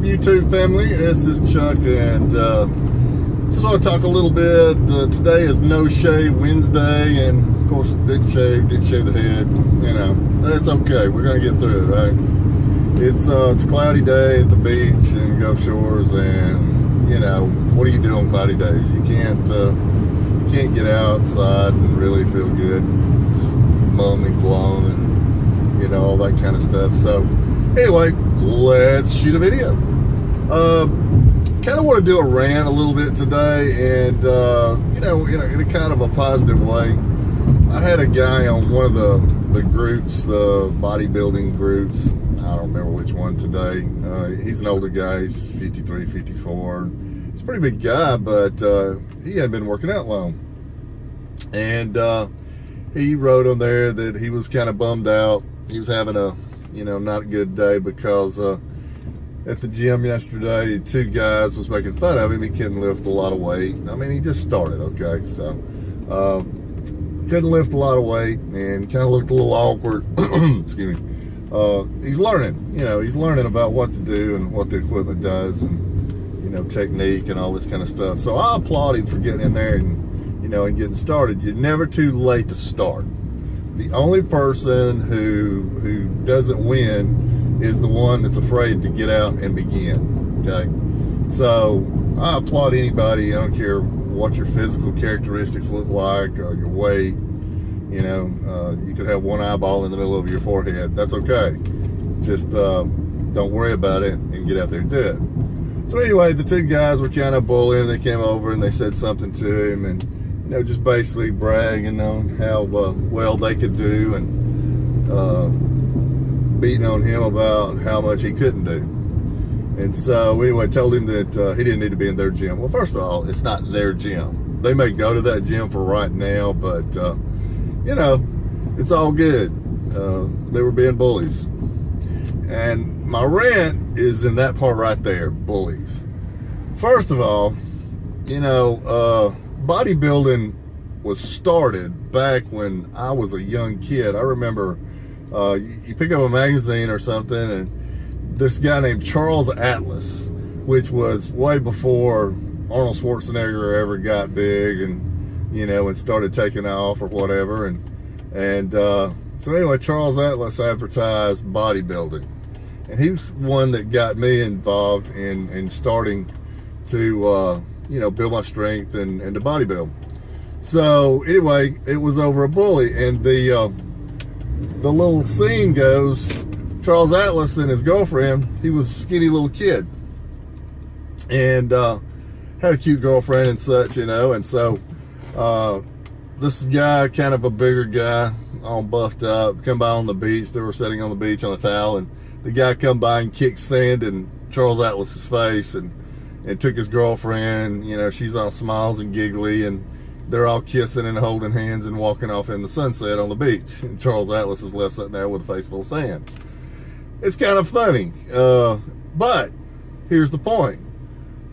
YouTube family? This is Chuck, and just want to talk a little bit. Today is No Shave Wednesday, and of course didn't shave the head. You know, that's okay. We're gonna get through it, right? It's a cloudy day at the beach in Gulf Shores, and you know, what do you do on cloudy days? You can't get outside and really feel good, just mum and glum and you know, all that kind of stuff. So anyway, let's shoot a video. Kind of want to do a rant a little bit today, and you know, in a kind of a positive way. I had a guy on one of the groups, the bodybuilding groups. I don't remember which one today. He's an older guy. He's 53, 54. He's a pretty big guy, but he hadn't been working out long. And he wrote on there that he was kind of bummed out. He was having a, you know, not a good day because at the gym yesterday, two guys was making fun of him. He couldn't lift a lot of weight. I mean, he just started, okay? So, couldn't lift a lot of weight and kind of looked a little awkward. Excuse me. He's learning, you know, he's learning about what to do and what the equipment does and, you know, technique and all this kind of stuff. So I applaud him for getting in there and, you know, and getting started. You're never too late to start. The only person who doesn't win is the one that's afraid to get out and begin, okay? So I applaud anybody. I don't care what your physical characteristics look like or your weight. You know, you could have one eyeball in the middle of your forehead. That's okay. Just don't worry about it and get out there and do it. So anyway, the two guys were kind of bullying. They came over and they said something to him, and you know, just basically bragging on how well they could do, and beating on him about how much he couldn't do. And so anyway, told him that he didn't need to be in their gym. Well, first of all, it's not their gym. They may go to that gym for right now, but you know, it's all good. They were being bullies. And my rant is in that part right there, bullies. First of all, you know, bodybuilding was started back when I was a young kid. I remember you pick up a magazine or something, and this guy named Charles Atlas, which was way before Arnold Schwarzenegger ever got big and, you know, and started taking off or whatever. And so anyway, Charles Atlas advertised bodybuilding. And he was one that got me involved in starting to, you know, build my strength and to bodybuild. So anyway, it was over a bully, and the little scene goes, Charles Atlas and his girlfriend, he was a skinny little kid, and had a cute girlfriend and such, you know. And so this guy, kind of a bigger guy, all buffed up, come by on the beach. They were sitting on the beach on a towel, and the guy come by and kicked sand in Charles Atlas's face, and took his girlfriend, and, you know, she's all smiles and giggly, and they're all kissing and holding hands and walking off in the sunset on the beach. And Charles Atlas is left sitting there with a face full of sand. It's kind of funny, but here's the point.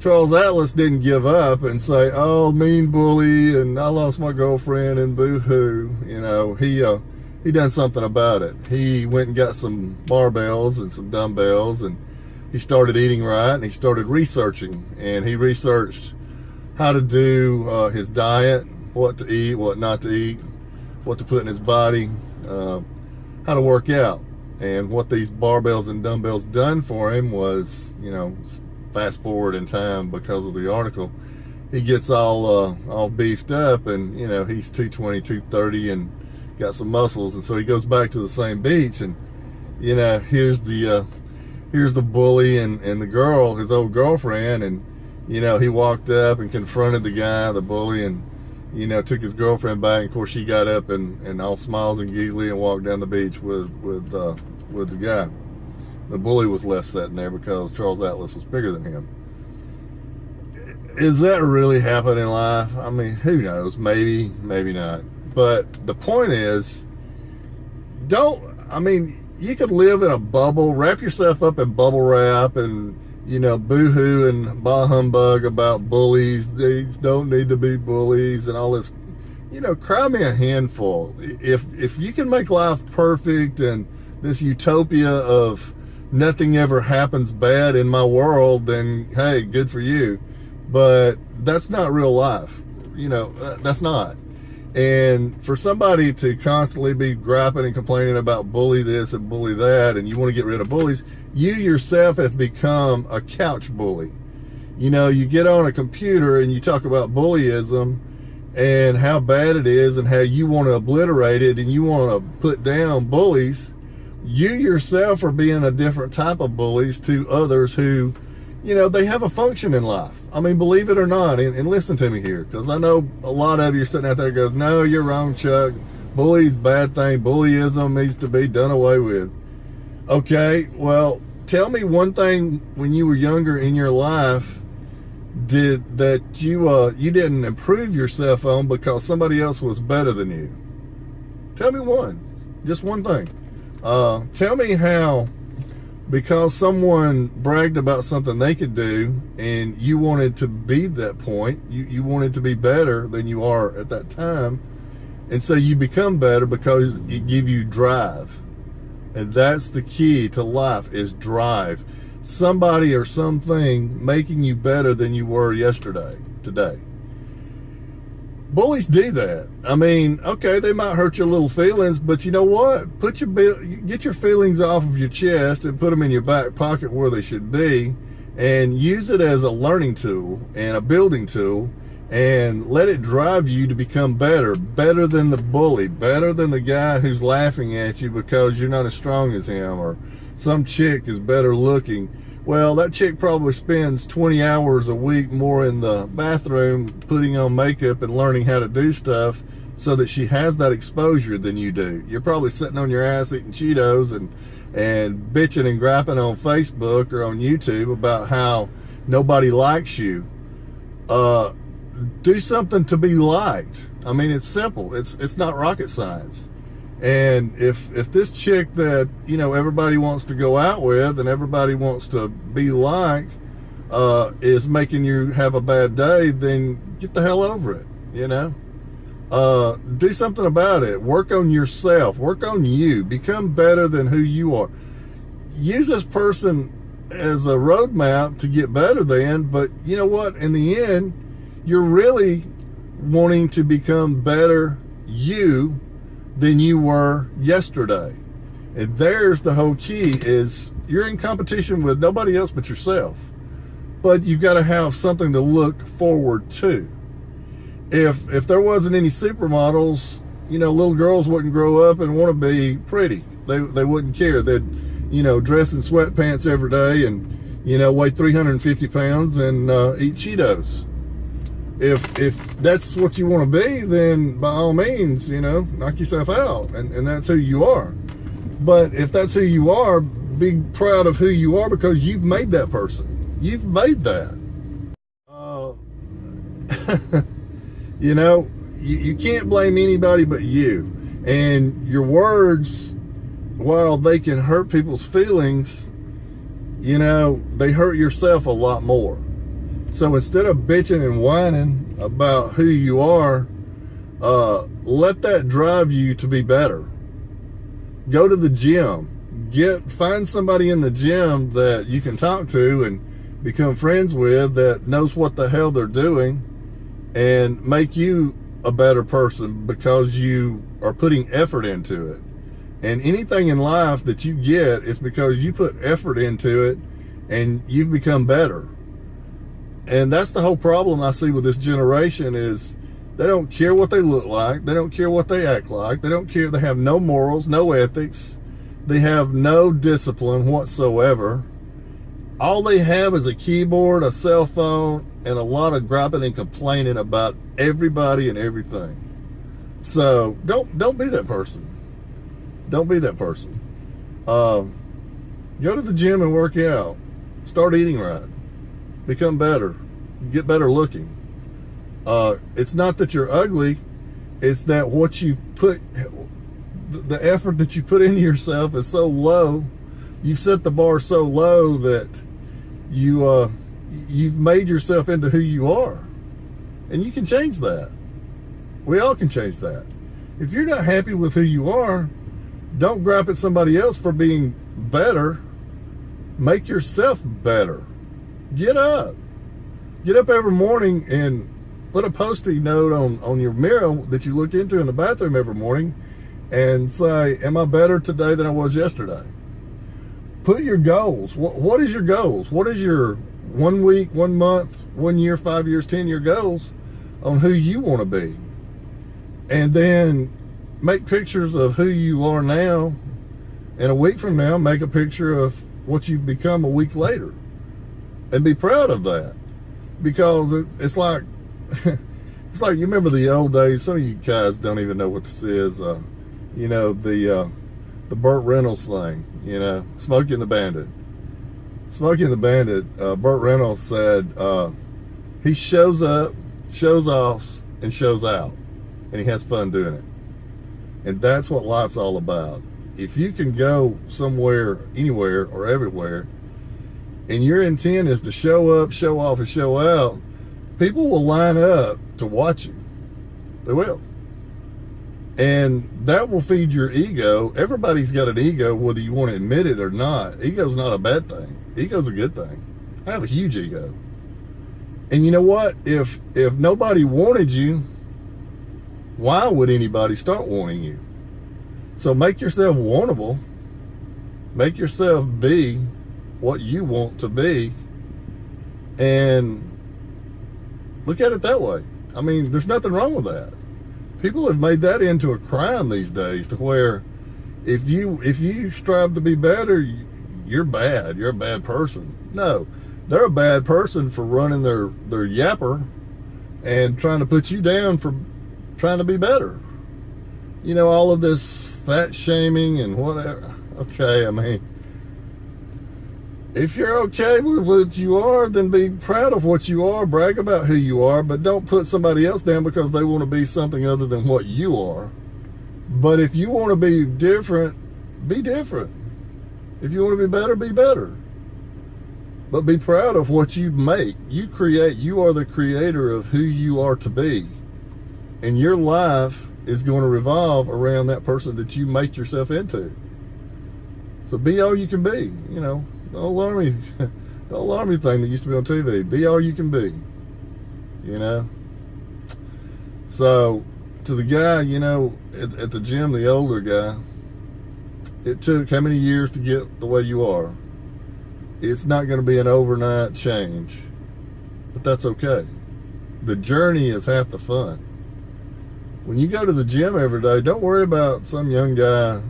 Charles Atlas didn't give up and say, oh, mean bully, and I lost my girlfriend, and boo-hoo. You know, he done something about it. He went and got some barbells and some dumbbells, and he started eating right, and he started researching, and he researched how to do his diet, what to eat, what not to eat, what to put in his body, how to work out. And what these barbells and dumbbells done for him was, you know, fast forward in time because of the article, he gets all beefed up, and you know, he's 220, 230 and got some muscles. And so he goes back to the same beach, and you know, here's the bully and the girl, his old girlfriend, and you know, he walked up and confronted the guy, the bully, and you know, took his girlfriend back. And of course, she got up and all smiles and giggly and walked down the beach with the guy. The bully was left sitting there because Charles Atlas was bigger than him. Is that really happening in life? I mean, who knows? Maybe, maybe not. But the point is, I mean, you could live in a bubble, wrap yourself up in bubble wrap, and you know, boo-hoo and bah humbug about bullies. They don't need to be bullies and all this. You know, cry me a handful. If you can make life perfect and this utopia of nothing ever happens bad in my world, then hey, good for you. But that's not real life. You know, that's not. And for somebody to constantly be griping and complaining about bully this and bully that, and you want to get rid of bullies, you yourself have become a couch bully. You know, you get on a computer and you talk about bullyism and how bad it is and how you want to obliterate it and you want to put down bullies. You yourself are being a different type of bullies to others who, you know, they have a function in life. I mean, believe it or not, and listen to me here, because I know a lot of you are sitting out there goes, no, you're wrong, Chuck. Bully's a bad thing. Bullyism needs to be done away with. Okay, well, tell me one thing when you were younger in your life that you didn't improve yourself on because somebody else was better than you. Tell me one. Just one thing. Tell me how, because someone bragged about something they could do and you wanted to be that point, you wanted to be better than you are at that time, and so you become better because it gives you drive. And that's the key to life, is drive. Somebody or something making you better than you were yesterday, today. Bullies do that. I mean, okay, they might hurt your little feelings, but you know what? Get your feelings off of your chest and put them in your back pocket where they should be, and use it as a learning tool and a building tool, and let it drive you to become better than the bully, better than the guy who's laughing at you because you're not as strong as him, or some chick is better looking. Well, that chick probably spends 20 hours a week more in the bathroom putting on makeup and learning how to do stuff so that she has that exposure than you do. You're probably sitting on your ass eating Cheetos and bitching and griping on Facebook or on YouTube about how nobody likes you. Do something to be liked. I mean, it's simple. It's not rocket science. And if this chick that, you know, everybody wants to go out with and everybody wants to be like is making you have a bad day, then get the hell over it, you know? Do something about it. Work on yourself. Work on you. Become better than who you are. Use this person as a roadmap to get better than, but you know what? In the end, you're really wanting to become better you than you were yesterday. And there's the whole key, is you're in competition with nobody else but yourself. But you've got to have something to look forward to. If there wasn't any supermodels, you know, little girls wouldn't grow up and want to be pretty. They wouldn't care. They'd, you know, dress in sweatpants every day and, you know, weigh 350 pounds and eat Cheetos. If that's what you want to be, then by all means, you know, knock yourself out, and that's who you are. But if that's who you are, be proud of who you are, because you've made that person. You've made that. You know, you can't blame anybody but you. And your words, while they can hurt people's feelings, you know, they hurt yourself a lot more. So instead of bitching and whining about who you are, let that drive you to be better. Go to the gym. Find somebody in the gym that you can talk to and become friends with that knows what the hell they're doing, and make you a better person because you are putting effort into it. And anything in life that you get is because you put effort into it and you've become better. And that's the whole problem I see with this generation, is they don't care what they look like. They don't care what they act like. They don't care. They have no morals, no ethics. They have no discipline whatsoever. All they have is a keyboard, a cell phone, and a lot of griping and complaining about everybody and everything. So don't be that person. Don't be that person. Go to the gym and work out. Start eating right. Become better. Get better looking. It's not that you're ugly. It's that what you put, the effort that you put into yourself is so low. You've set the bar so low that you've made yourself into who you are. And you can change that. We all can change that. If you're not happy with who you are, don't gripe at somebody else for being better. Make yourself better. Get up. Get up every morning and put a Post-it note on your mirror that you look into in the bathroom every morning and say, am I better today than I was yesterday? Put your goals. What is your goals? What is your 1 week, 1 month, 1 year, 5 years, 10-year goals on who you want to be? And then make pictures of who you are now, and a week from now, make a picture of what you've become a week later. And be proud of that. Because it's like, it's like, you remember the old days, some of you guys don't even know what this is, you know, the Burt Reynolds thing, you know, Smokey and the Bandit. Smokey and the Bandit, Burt Reynolds said, he shows up, shows off, and shows out. And he has fun doing it. And that's what life's all about. If you can go somewhere, anywhere, or everywhere, and your intent is to show up, show off, and show out, people will line up to watch you. They will. And that will feed your ego. Everybody's got an ego, whether you want to admit it or not. Ego's not a bad thing. Ego's a good thing. I have a huge ego. And you know what? If nobody wanted you, why would anybody start wanting you? So make yourself wantable. Make yourself be what you want to be, and look at it that way. I mean, there's nothing wrong with that. People have made that into a crime these days, to where if you strive to be better, you're bad. You're a bad person. No, they're a bad person for running their yapper and trying to put you down for trying to be better. You know, all of this fat shaming and whatever. Okay, I mean, if you're okay with what you are, then be proud of what you are, brag about who you are, but don't put somebody else down because they want to be something other than what you are. But if you want to be different, be different. If you want to be better, be better. But be proud of what you make. You create. You are the creator of who you are to be. And your life is going to revolve around that person that you make yourself into. So be all you can be, you know. The old army thing that used to be on TV. Be all you can be, you know. So to the guy, you know, at the gym, the older guy, it took how many years to get the way you are? It's not going to be an overnight change, but that's okay. The journey is half the fun. When you go to the gym every day, don't worry about some young guy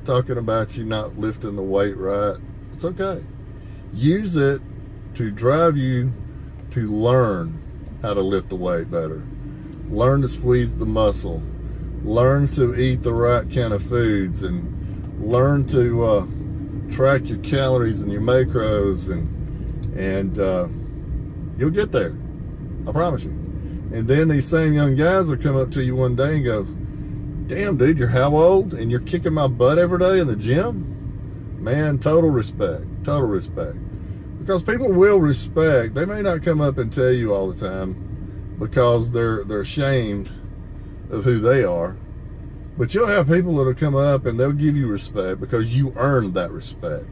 talking about you not lifting the weight right. It's okay. Use it to drive you to learn how to lift the weight better. Learn to squeeze the muscle. Learn to eat the right kind of foods, and learn to track your calories and your macros, and you'll get there. I promise you. And then these same young guys will come up to you one day and go, damn, dude, you're how old? And you're kicking my butt every day in the gym? Man, total respect. Total respect. Because people will respect. They may not come up and tell you all the time because they're ashamed of who they are. But you'll have people that'll come up and they'll give you respect because you earned that respect.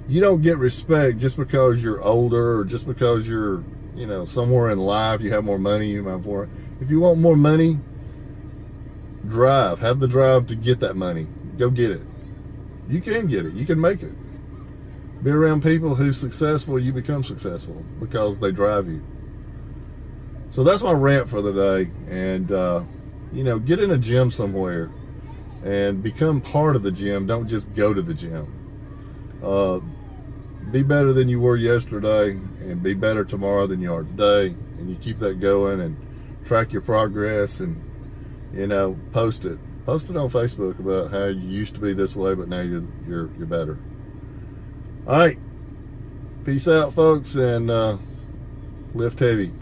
You don't get respect just because you're older or just because you're, you know, somewhere in life, you have more money, you have more. If you want more money, have the drive to get that money. Go get it. You can get it. You can make it. Be around people who's successful, you become successful because they drive you. So that's my rant for the day. And, you know, get in a gym somewhere and become part of the gym. Don't just go to the gym. Be better than you were yesterday, and be better tomorrow than you are today. And you keep that going and track your progress, and, you know, post it. Post it on Facebook about how you used to be this way, but now you're better. All right. Peace out, folks, and lift heavy.